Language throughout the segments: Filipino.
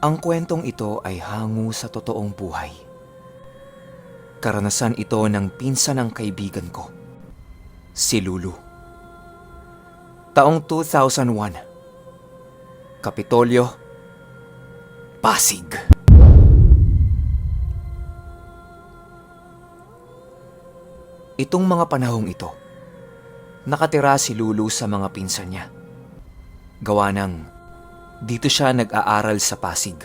Ang kwentong ito ay hango sa totoong buhay. Karanasan ito ng pinsan ng kaibigan ko, si Lulu. Taong 2001, Kapitolyo, Pasig. Itong mga panahong ito, nakatira si Lulu sa mga pinsan niya. Gawa ng dito siya nag-aaral sa Pasig.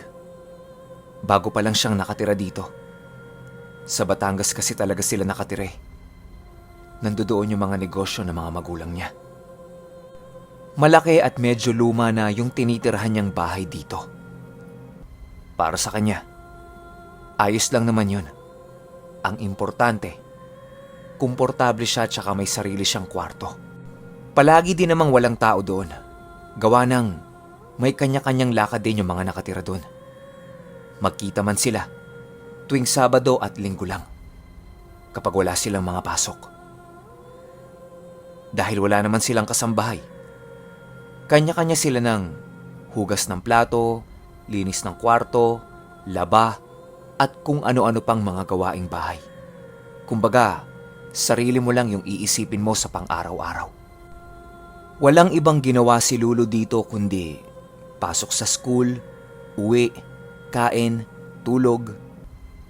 Bago pa lang siyang nakatira dito. Sa Batangas kasi talaga sila nakatira eh. Nandoon yung mga negosyo ng mga magulang niya. Malaki at medyo luma na yung tinitirahan niyang bahay dito. Para sa kanya, ayos lang naman yun. Ang importante, komportable siya tsaka may sarili siyang kwarto. Palagi din namang walang tao doon. Gawa ng may kanya-kanyang lakad din yung mga nakatira doon. Magkita man sila tuwing Sabado at Linggo lang kapag wala silang mga pasok. Dahil wala naman silang kasambahay, kanya-kanya sila ng hugas ng plato, linis ng kwarto, laba, at kung ano-ano pang mga gawaing bahay. Kumbaga, sarili mo lang yung iisipin mo sa pang-araw-araw. Walang ibang ginawa si Lulu dito kundi pasok sa school, uwi, kain, tulog.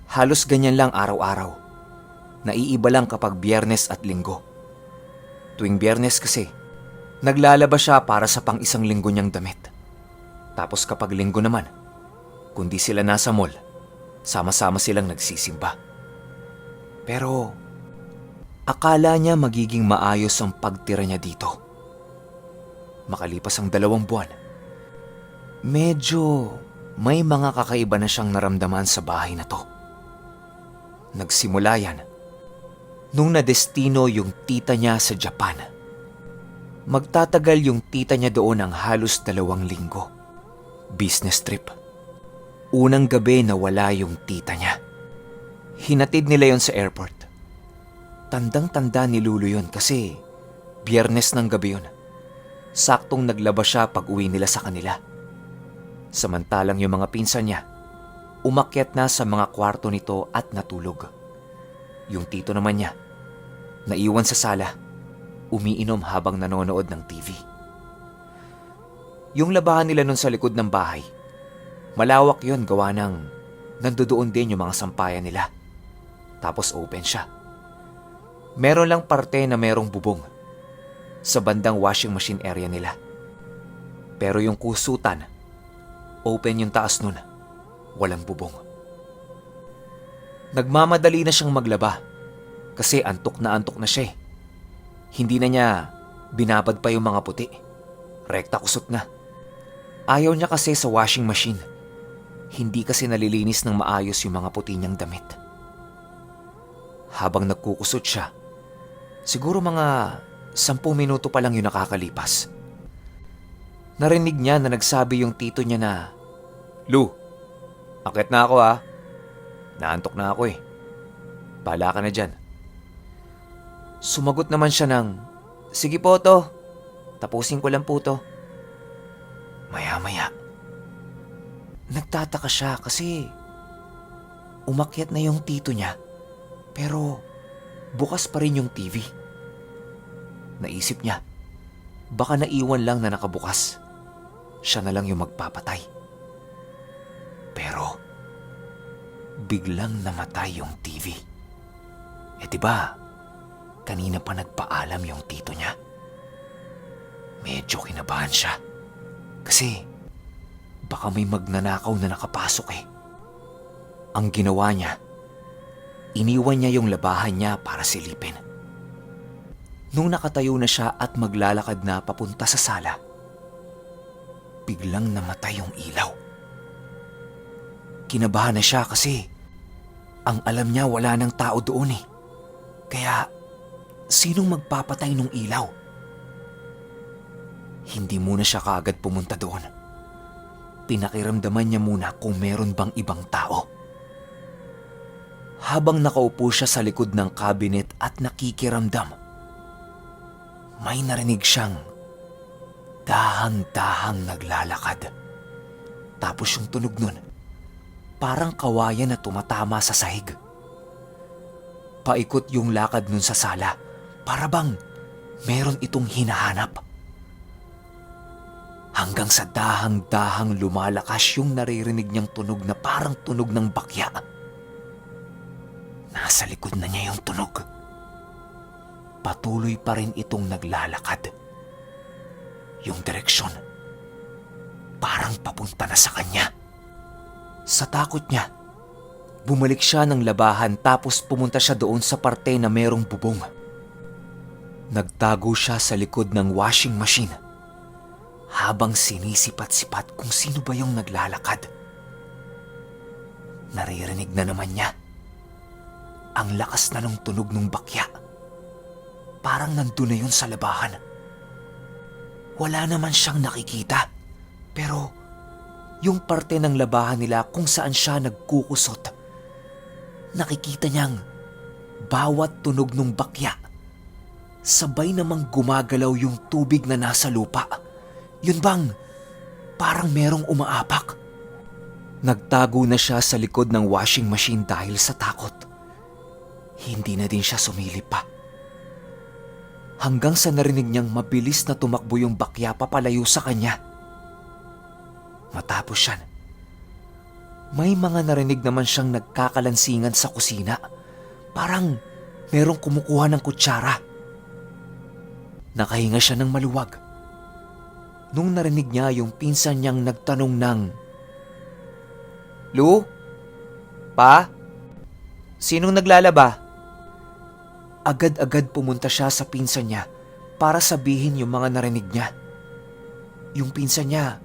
Halos ganyan lang araw-araw. Naiiba lang kapag Biyernes at Linggo. Tuwing Biyernes kasi, naglalaba siya para sa pang-isang linggo niyang damit. Tapos kapag Linggo naman, kundi sila nasa mall, sama-sama silang nagsisimba. Pero akala niya magiging maayos ang pagtira niya dito. Makalipas ang 2 buwan, medyo may mga kakaiba na siyang naramdaman sa bahay na to. Nagsimula yan nung nadestino yung tita niya sa Japan. Magtatagal yung tita niya doon ng halos 2 linggo. Business trip. Unang gabi nawala yung tita niya. Hinatid nila yon sa airport. Tandang-tanda ni Lulu yon kasi Biyernes ng gabi yon. Saktong naglaba siya pag uwi nila sa kanila. Samantalang yung mga pinsan niya, umakyat na sa mga kwarto nito at natulog. Yung tito naman niya, naiwan sa sala, umiinom habang nanonood ng TV. Yung labahan nila nun sa likod ng bahay, malawak yon gawa ng nandoon din yung mga sampayan nila. Tapos open siya. Meron lang parte na merong bubong sa bandang washing machine area nila. Pero yung kusutan, open yung taas nun, walang bubong. Nagmamadali na siyang maglaba kasi antok na siya eh. Hindi na niya binabad pa yung mga puti. Rekta kusot na. Ayaw niya kasi sa washing machine. Hindi kasi nalilinis ng maayos yung mga puti niyang damit. Habang nagkukusot siya, siguro mga 10 minuto pa lang yung nakakalipas. Narinig niya na nagsabi yung tito niya na, "Lu, akit na ako ha. Naantok na ako eh. Bahala ka na dyan." Sumagot naman siya ng, "Sige po to. Tapusin ko lang po to." Maya-maya, nagtataka siya kasi umakyat na yung tito niya pero bukas pa rin yung TV. Naisip niya, baka naiwan lang na nakabukas. Siya na lang yung magpapatay. Pero biglang namatay yung TV. Diba, kanina pa nagpaalam yung tito niya. Medyo kinabahan siya. Kasi baka may magnanakaw na nakapasok eh. Ang ginawa niya, iniwan niya yung labahan niya para silipin. Nung nakatayo na siya at maglalakad na papunta sa sala, biglang namatay yung ilaw. Kinabahan na siya kasi ang alam niya wala nang tao doon eh. Kaya sinong magpapatay nung ilaw? Hindi muna siya kaagad pumunta doon. Pinakiramdaman niya muna kung meron bang ibang tao. Habang nakaupo siya sa likod ng cabinet at nakikiramdam, may narinig siyang dahang-dahang naglalakad Tapos yung tunog nun, parang kawayan na tumatama sa sahig. Paikot yung lakad nun sa sala, para bang meron itong hinahanap. Hanggang sa dahang-dahang lumalakas yung naririnig niyang tunog na parang tunog ng bakya. Nasa likod na niya yung tunog. Patuloy pa rin itong naglalakad. Yung direksyon, parang papunta na sa kanya. Sa takot niya, bumalik siya ng labahan tapos pumunta siya doon sa parte na merong bubong. Nagtago siya sa likod ng washing machine habang sinisipat-sipat kung sino ba yung naglalakad. Naririnig na naman niya ang lakas na ng tunog ng bakya. Parang nandun na yun sa labahan. Wala naman siyang nakikita, pero yung parte ng labahan nila kung saan siya nagkukusot, nakikita niyang bawat tunog ng bakya, sabay namang gumagalaw yung tubig na nasa lupa. Yun bang parang merong umaapak? Nagtago na siya sa likod ng washing machine dahil sa takot. Hindi na din siya sumilip pa. Hanggang sa narinig niyang mabilis na tumakbo yung bakya papalayo sa kanya. Matapos yan, may mga narinig naman siyang nagkakalansingan sa kusina. Parang merong kumukuha ng kutsara. Nakahinga siya ng maluwag nung narinig niya yung pinsan niyang nagtanong ng, "Lu? Pa? Sinong naglalaba?" Agad-agad pumunta siya sa pinsan niya para sabihin yung mga narinig niya. Yung pinsan niya,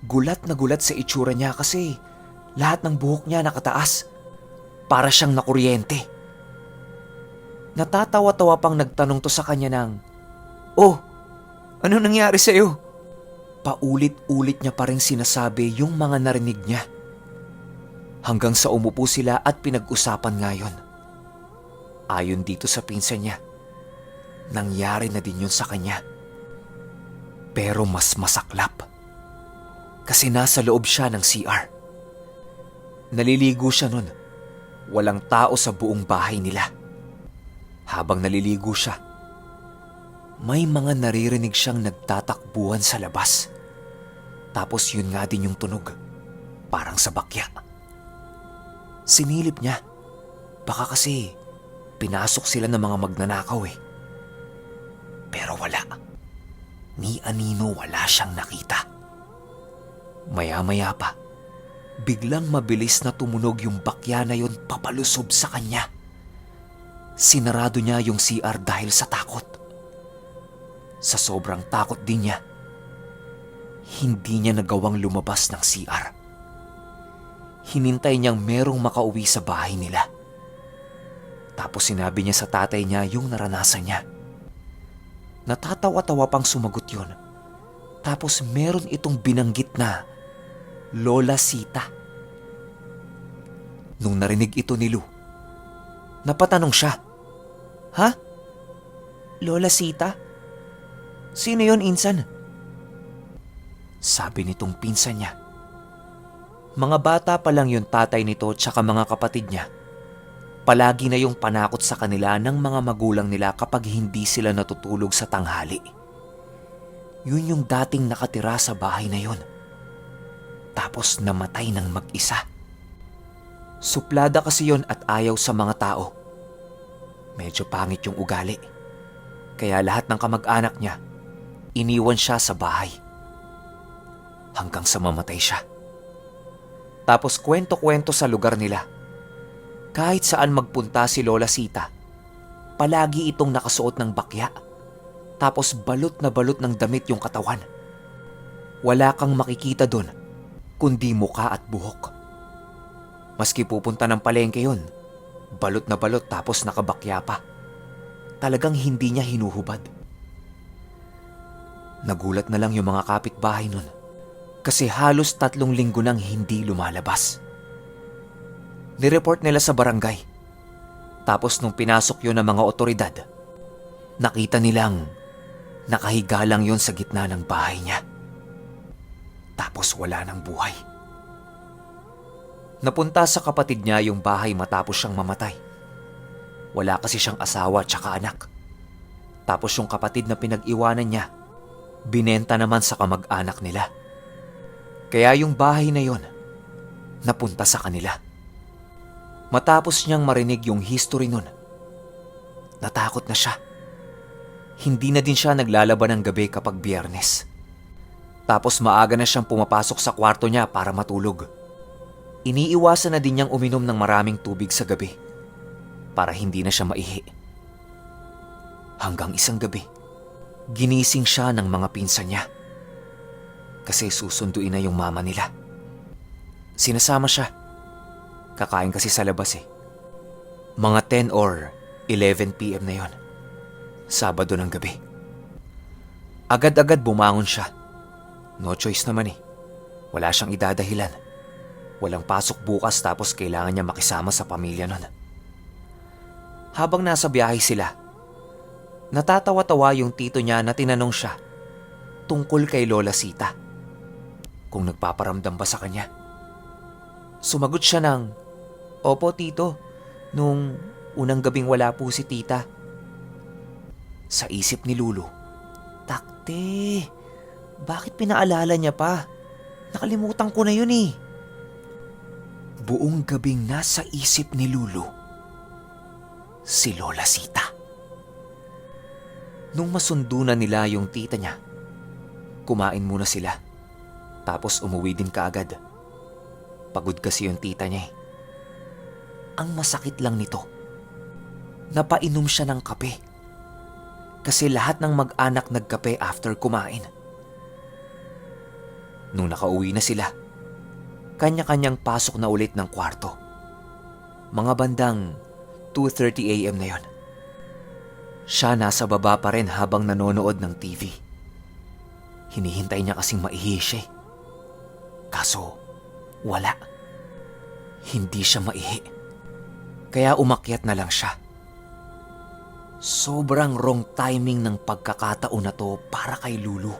gulat na gulat sa itsura niya kasi lahat ng buhok niya nakataas. Para siyang nakuryente. Natatawa-tawa pang nagtanong to sa kanya ng, "Oh, ano nangyari sa'yo?" Paulit-ulit niya pa rin sinasabi yung mga narinig niya. Hanggang sa umupo sila at pinag-usapan ngayon. Ayon dito sa pinsan niya, nangyari na din yun sa kanya. Pero mas masaklap. Kasi nasa loob siya ng CR. Naliligo siya nun. Walang tao sa buong bahay nila. Habang naliligo siya, may mga naririnig siyang nagtatakbuhan sa labas. Tapos yun nga din yung tunog. Parang sa bakya. Sinilip niya. Baka kasi pinasok sila ng mga magnanakaw eh. Pero wala. Ni anino wala siyang nakita. Maya-maya pa, biglang mabilis na tumunog yung bakya na yun papalusob sa kanya. Sinarado niya yung CR dahil sa takot. Sa sobrang takot din niya, hindi niya nagawang lumabas ng CR. Hinintay niyang merong makauwi sa bahay nila. Tapos sinabi niya sa tatay niya yung naranasan niya. Natatawa-tawa pang sumagot yun. Tapos meron itong binanggit na Lola Sita. Nung narinig ito ni Lu, napatanong siya, "Ha? Lola Sita? Sino yon, insan?" Sabi nitong pinsan niya. Mga bata pa lang yung tatay nito tsaka mga kapatid niya. Palagi na yung panakot sa kanila ng mga magulang nila kapag hindi sila natutulog sa tanghali. Yun yung dating nakatira sa bahay na yun. Tapos namatay ng mag-isa. Suplada kasi yun at ayaw sa mga tao. Medyo pangit yung ugali. Kaya lahat ng kamag-anak niya, iniwan siya sa bahay. Hanggang sa mamatay siya. Tapos kwento-kwento sa lugar nila. Kahit saan magpunta si Lola Sita, palagi itong nakasuot ng bakya. Tapos balot na balot ng damit yung katawan. Wala kang makikita doon, kundi muka at buhok. Maski pupunta ng palengke yun, balot na balot tapos nakabakya pa. Talagang hindi niya hinuhubad. Nagulat na lang yung mga kapitbahay nun. Kasi halos 3 linggo nang hindi lumalabas. Nireport nila sa barangay. Tapos nung pinasok yun ng mga otoridad, nakita nilang nakahiga lang yun sa gitna ng bahay niya. Tapos wala ng buhay. Napunta sa kapatid niya yung bahay matapos siyang mamatay. Wala kasi siyang asawa at saka anak. Tapos yung kapatid na pinag-iwanan niya, binenta naman sa kamag-anak nila. Kaya yung bahay na yon, napunta sa kanila. Matapos niyang marinig yung history nun, natakot na siya. Hindi na din siya naglalaban ng gabi kapag Biyernes. Tapos maaga na siyang pumapasok sa kwarto niya para matulog. Iniiwasan na din niyang uminom ng maraming tubig sa gabi para hindi na siya maihi. Hanggang isang gabi, ginising siya ng mga pinsan niya kasi susunduin na yung mama nila. Sinasama siya. Kakain kasi sa labas eh. Mga 10 or 11 p.m. na yon. Sabado ng gabi. Agad-agad bumangon siya. No choice naman eh. Wala siyang idadahilan. Walang pasok bukas tapos kailangan niya makisama sa pamilya nun. Habang nasa biyahe sila, natatawa-tawa yung tito niya na tinanong siya tungkol kay Lola Sita. Kung nagpaparamdam ba sa kanya. Sumagot siya ng, "Opo tito, nung unang gabing wala po si tita." Sa isip ni Lulu, "Takte, bakit pinaalala niya pa? Nakalimutan ko na yun eh." Buong gabing nasa isip ni Lulu, si Lola Sita. Nung masundo na nila yung tita niya, kumain muna sila. Tapos umuwi din kaagad. Pagod kasi yung tita niya eh. Ang masakit lang nito, napainom siya ng kape. Kasi lahat ng mag-anak nagkape after kumain. Nung nakauwi na sila, kanya-kanyang pasok na ulit ng kwarto. Mga bandang 2:30 a.m. na yon. Siya nasa baba pa rin habang nanonood ng TV. Hinihintay niya kasing maihi siya. Kaso, wala. Hindi siya maihi. Kaya umakyat na lang siya. Sobrang wrong timing ng pagkakataon na to para kay Lulu.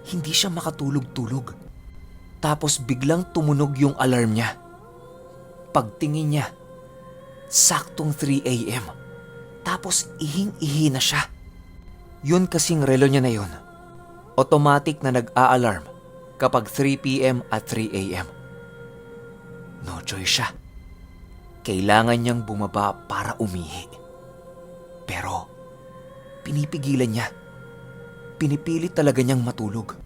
Hindi siya makatulog-tulog. Tapos biglang tumunog yung alarm niya. Pagtingin niya, saktong 3 a.m. Tapos ihing-ihi na siya. Yun kasing relo niya na yun. Automatic na nag-a-alarm kapag 3 p.m. at 3 a.m. No choice siya. Kailangan niyang bumaba para umihi. Pero pinipigilan niya. Pinipilit talaga niyang matulog.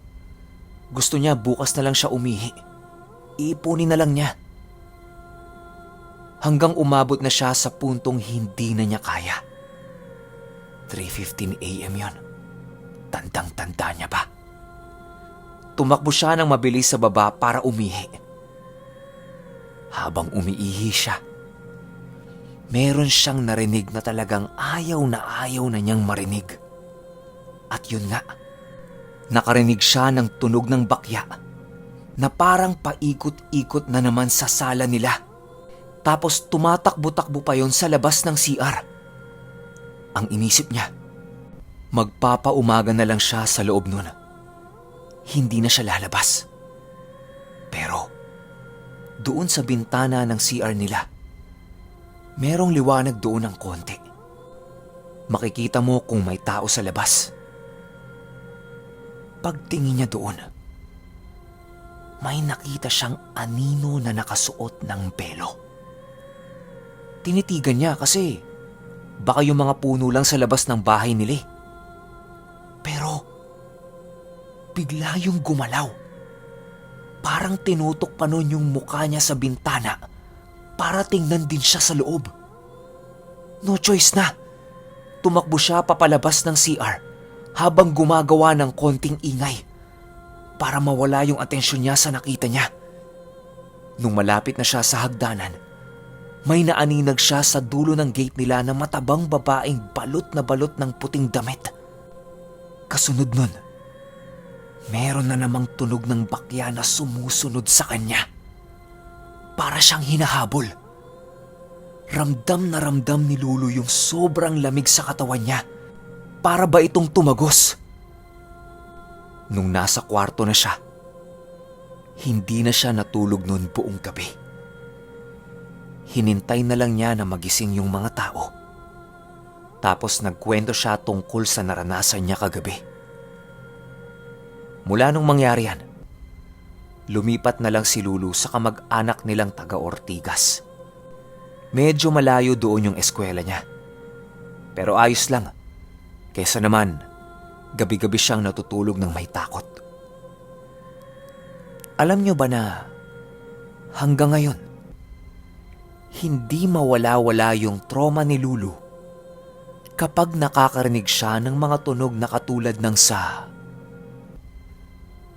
Gusto niya bukas na lang siya umihi. Iipunin na lang niya. Hanggang umabot na siya sa puntong hindi na niya kaya. 3:15 a.m. yon. Tandang-tanda niya ba? Tumakbo siya ng mabilis sa baba para umihi. Habang umiihi siya, meron siyang narinig na talagang ayaw na niyang marinig. At yun nga, nakarinig siya ng tunog ng bakya na parang paikot-ikot na naman sa sala nila. Tapos tumatakbo-takbo pa yon sa labas ng CR. Ang inisip niya, magpapaumaga na lang siya sa loob nun. Hindi na siya lalabas. Pero doon sa bintana ng CR nila, merong liwanag doon ng konti. Makikita mo kung may tao sa labas. Pagtingin niya doon, may nakita siyang anino na nakasuot ng belo. Tinitigan niya kasi baka yung mga puno lang sa labas ng bahay nila. Pero bigla yung gumalaw. Parang tinutok pa nun yung mukha niya sa bintana para tingnan din siya sa loob. No choice na. Tumakbo siya papalabas ng CR habang gumagawa ng konting ingay para mawala yung atensyon niya sa nakita niya. Nung malapit na siya sa hagdanan, may naaninag siya sa dulo ng gate nila na matabang babaeng balot na balot ng puting damit. Kasunod nun, meron na namang tunog ng bakya na sumusunod sa kanya. Para siyang hinahabol. Ramdam na ramdam ni Lulu yung sobrang lamig sa katawan niya. Para ba itong tumagos? Nung nasa kwarto na siya, Hindi na siya natulog noon buong gabi. Hinintay na lang niya na magising yung mga tao. Tapos nagkwento siya tungkol sa naranasan niya kagabi. Mula nung mangyari yan, lumipat na lang si Lulu sa kamag-anak nilang taga Ortigas. Medyo malayo doon yung eskwela niya. Pero ayos lang, kesa naman gabi-gabi siyang natutulog ng may takot. Alam niyo ba na hanggang ngayon, hindi mawala-wala yung trauma ni Lulu kapag nakakarinig siya ng mga tunog na katulad ng sa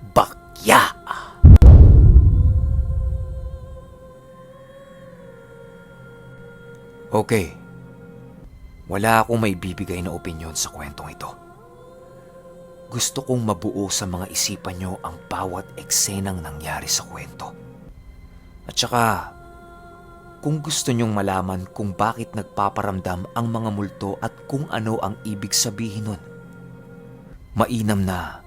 bakya. Okay, wala akong may bibigay na opinyon sa kwentong ito. Gusto kong mabuo sa mga isipan nyo ang bawat eksenang nangyari sa kwento. At saka, kung gusto nyong malaman kung bakit nagpaparamdam ang mga multo at kung ano ang ibig sabihin nun, mainam na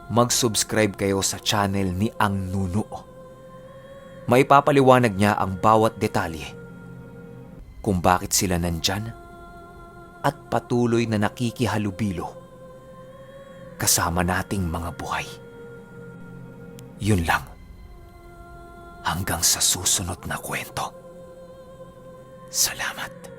mag-subscribe kayo sa channel ni Ang Nuno. Maipapaliwanag niya ang bawat detalye kung bakit sila nandyan at patuloy na nakikihalubilo kasama nating mga buhay. Yun lang. Hanggang sa susunod na kwento. Salamat.